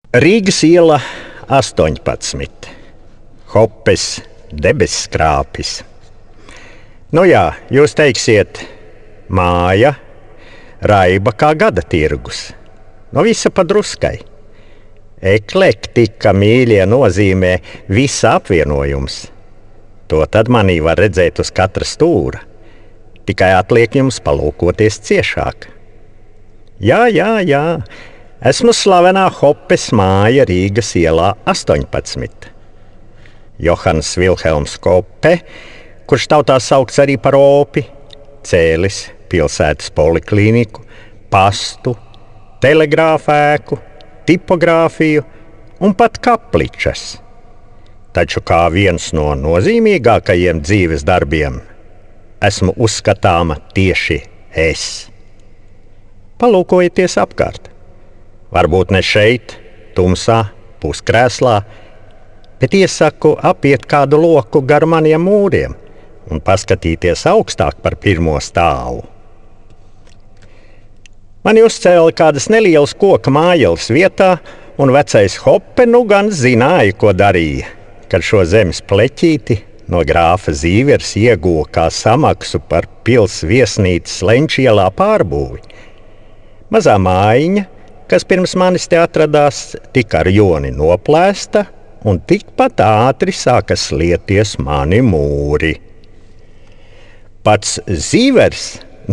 Rīgas iela 18. Hopes debesskrāpis. Nu jā, jūs teiksiet, māja, raiba kā gada tirgus. No visa pa druskai. Eklektika, mīļie, nozīmē visa apvienojums. To tad manī var redzēt uz katra stūra. Tikai atliek jums palūkoties ciešāk. Jā. Esmu slavenā Hopes māja Rīgas ielā 18. Johans Vilhelms Hope, kurš tautā saukts arī par Opi, cēlis pilsētas poliklīniku, pastu, telegrāfēku, tipogrāfiju un pat kapličas. Taču kā viens no nozīmīgākajiem dzīves darbiem esmu uzskatāma tieši es. Palūkojieties apkārt. Varbūt ne šeit, tumsā, puskrēslā, bet iesaku apiet kādu loku gar maniem mūriem un paskatīties augstāk par pirmo stāvu. Mani uzcēla kādas nelielas koka mājeles vietā, un vecais Hope nu gan zināja, ko darīja, kad šo zemes pleķīti no grāfa Zīvers ieguva kā samaksu par pils viesnīcas Lenčielā pārbūvi. Mazā mājiņa, kas pirms manis te atradās, tika ar joni noplēsta, un tikpat ātri sāka slieties mani mūri. Pats Zīvers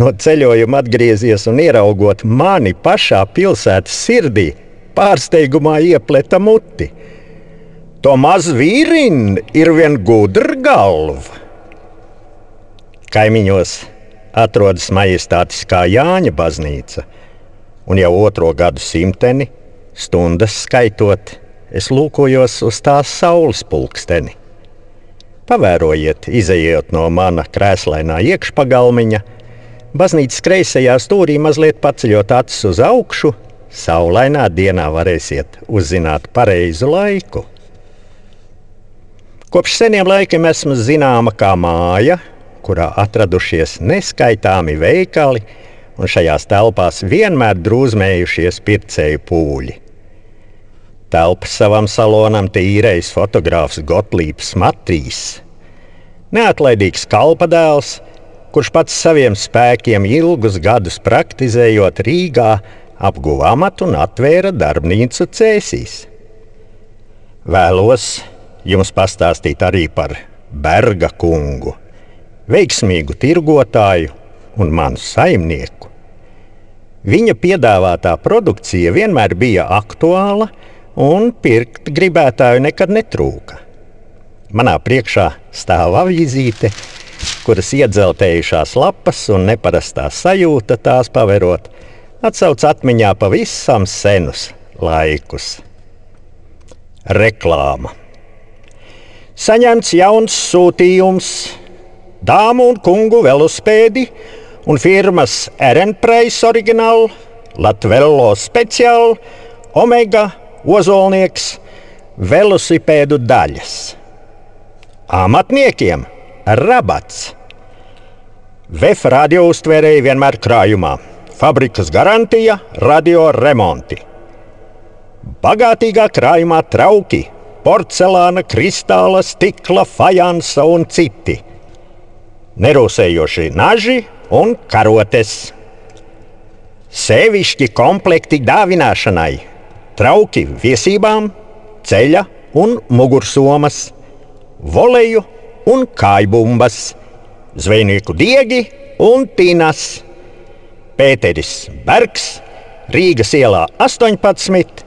no ceļojuma atgriezies un ieraugot mani pašā pilsētas sirdī, pārsteigumā iepleta muti. To maz vīrin ir vien gudra galva. Kaimiņos atrodas majestātiskā Jāņa baznīca, un jau 2. gadu simteni, stundas skaitot, es lūkojos uz tās saules pulksteni. Pavērojiet, izejot no mana krēslainā iekšpagalmiņa, baznīcas kreisajā stūrī mazliet paceļot acis uz augšu, saulainā dienā varēsiet uzzināt pareizu laiku. Kopš seniem laikiem esmu zināma kā māja, kurā atradušies neskaitāmi veikali, un šajās telpās vienmēr drūzmējušies pircēju pūļi. Telpas savam salonam te īrējis fotogrāfs Gotlīps Matīs, neatlaidīgs kalpadēls, kurš pats saviem spēkiem ilgus gadus praktizējot Rīgā, apguva amatu un atvēra darbnīcu Cēsīs. Vēlos jums pastāstīt arī par Berga kungu, veiksmīgu tirgotāju un manu saimnieku. Viņa piedāvātā produkcija vienmēr bija aktuāla, un pirkt gribētāju nekad netrūka. Manā priekšā stāv avīzīte, kuras iedzeltējušās lapas un neparastā sajūta tās paverot, atsauc atmiņā pavisam senus laikus. Reklāma. Saņemts jauns sūtījums, dāmu un kungu velospēdi un firmas Ehrenpreis oriģināl, Latvello speciāl, Omega, Ozolnieks, velosipēdu daļas. Amatniekiem rabats. VF radio uztvērēji vienmēr krājumā. Fabrikas garantija, radio remonti. Bagātīgā krājumā trauki, porcelāna, kristāla, stikla, fajansa un citi. Nerūsējoši naži un karotes. Sevišķi komplekti dāvināšanai, trauki viesībām, ceļa un mugursomas, voleju un kājbumbas, zvejnieku diegi un tinas. Pēteris Bergs, Rīgas ielā 18,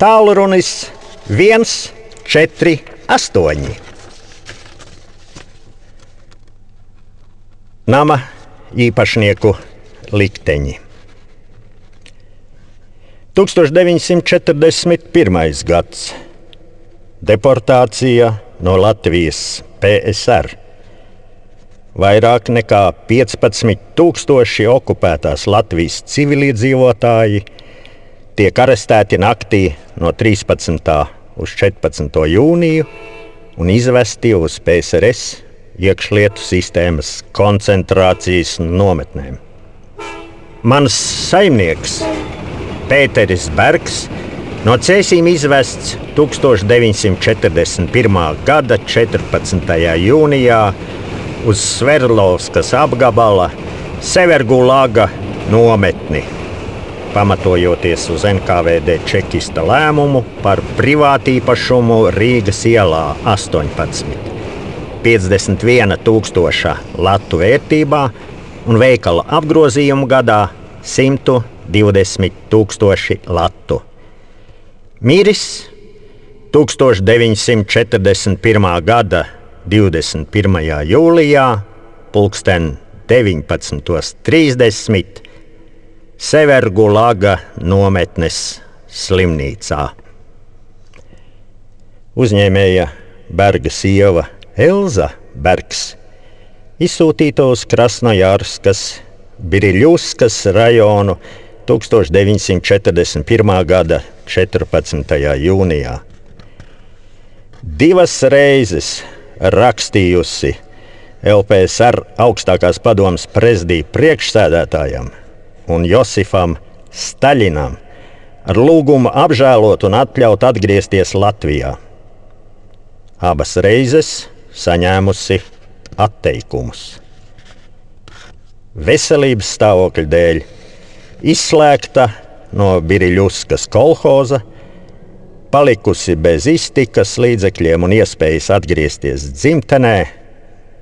tālrunis 148. Nama īpašnieku likteņi. 1941. gads. Deportācija no Latvijas PSR. Vairāk nekā 15,000 okupētās Latvijas civiliedzīvotāji tiek arestēti naktī no 13. uz 14. jūniju un izvesti uz PSRS iekšlietu sistēmas koncentrācijas nometnēm. Mans saimnieks Pēteris Bergs No Cēsīm izvests 1941. gada 14. jūnijā uz Sverdlovskas apgabala Severgulaga nometni, pamatojoties uz NKVD čekista lēmumu par privātīpašumu Rīgas ielā 18. 51 000 latu vērtībā un veikala apgrozījumu gadā 120 000 latu. Miris 1941. gada 21. jūlijā pulksten 19:30 Severgulaga nometnes slimnīcā. Uzņēmēja Berga sieva Elza Bergs izsūtīta uz Krasnojarskas, Biriļuskas rajonu 1941. gada 14. jūnijā. 2 reizes rakstījusi LPSR augstākās padomes prezidija priekšsēdētājam un Josifam Staļinam ar lūgumu apžēlot un atļaut atgriezties Latvijā. Abas reizes saņēmusi atteikumus. Veselības stāvokļa dēļ izslēgta no Biriļuskas kolhoza, palikusi bez iztikas līdzekļiem un iespējas atgriezties dzimtenē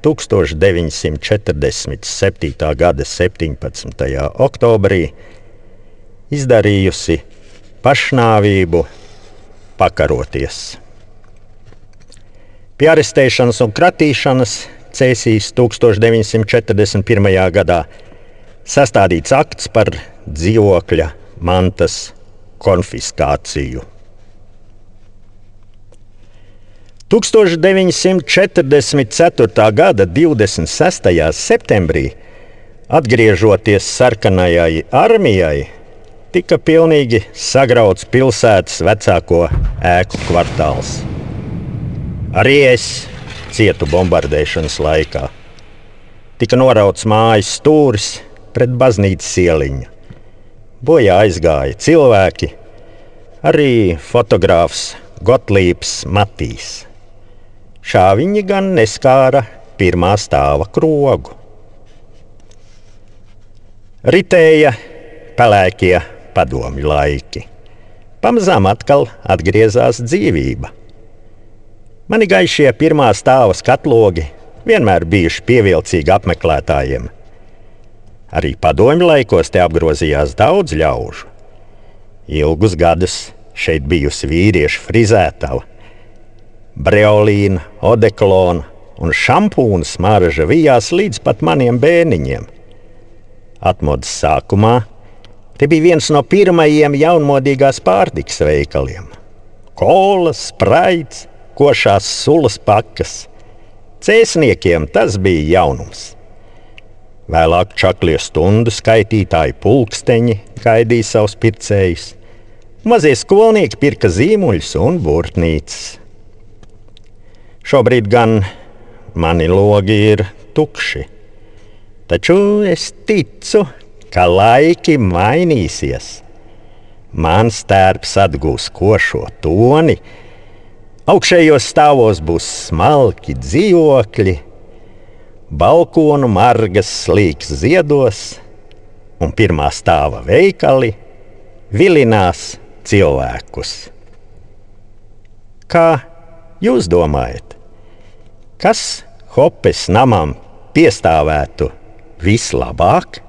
1947. gada 17. oktobrī, izdarījusi pašnāvību pakaroties. Pie arestēšanas un kratīšanas Cēsīs 1941. gadā sastādīts akts par dzīvokļa mantas konfiskāciju. 1944. gada 26. septembrī, atgriežoties sarkanajai armijai, tika pilnīgi sagrauts pilsētas vecāko ēku kvartāls. Arī es cietu bombardēšanas laikā. Tika norauts mājas stūris pret baznīcas ieliņu. Bojā aizgāja cilvēki, arī fotogrāfs Gotlības Matīs. Šāviņi gan neskāra pirmā stāva krogu. Ritēja pelēkie padomju laiki. Pamazām atkal atgriezās dzīvība. Mani gaišie pirmā stāva skatlogi vienmēr bijuši pievilcīgi apmeklētājiem. Arī padomju laikos te apgrozījās daudz ļaužu. Ilgus gadus šeit bijusi vīriešu frizētava. Breolīna, odekolona un šampūna smarža vijās līdz pat maniem bērniņiem. Atmodas sākumā te bija viens no pirmajiem jaunmodīgās pārtikas veikaliem. Kola, spraits, košās sulas pakas. Cēsniekiem tas bija jaunums. Vēlāk čaklie stundu skaitītāji pulksteņi gaidīja savus pircējus. Mazie skolnieki pirka zīmuļus un burtnīcas. Šobrīd gan mani logi ir tukši, taču es ticu, ka laiki mainīsies. Mans tērps atgūs košo toni, augšējos stāvos būs smalki dzīvokļi, balkonu margas slīks ziedos un pirmā stāva veikali vilinās cilvēkus. Kā jūs domājat? Kas Hopes namam piestāvētu vislabāk?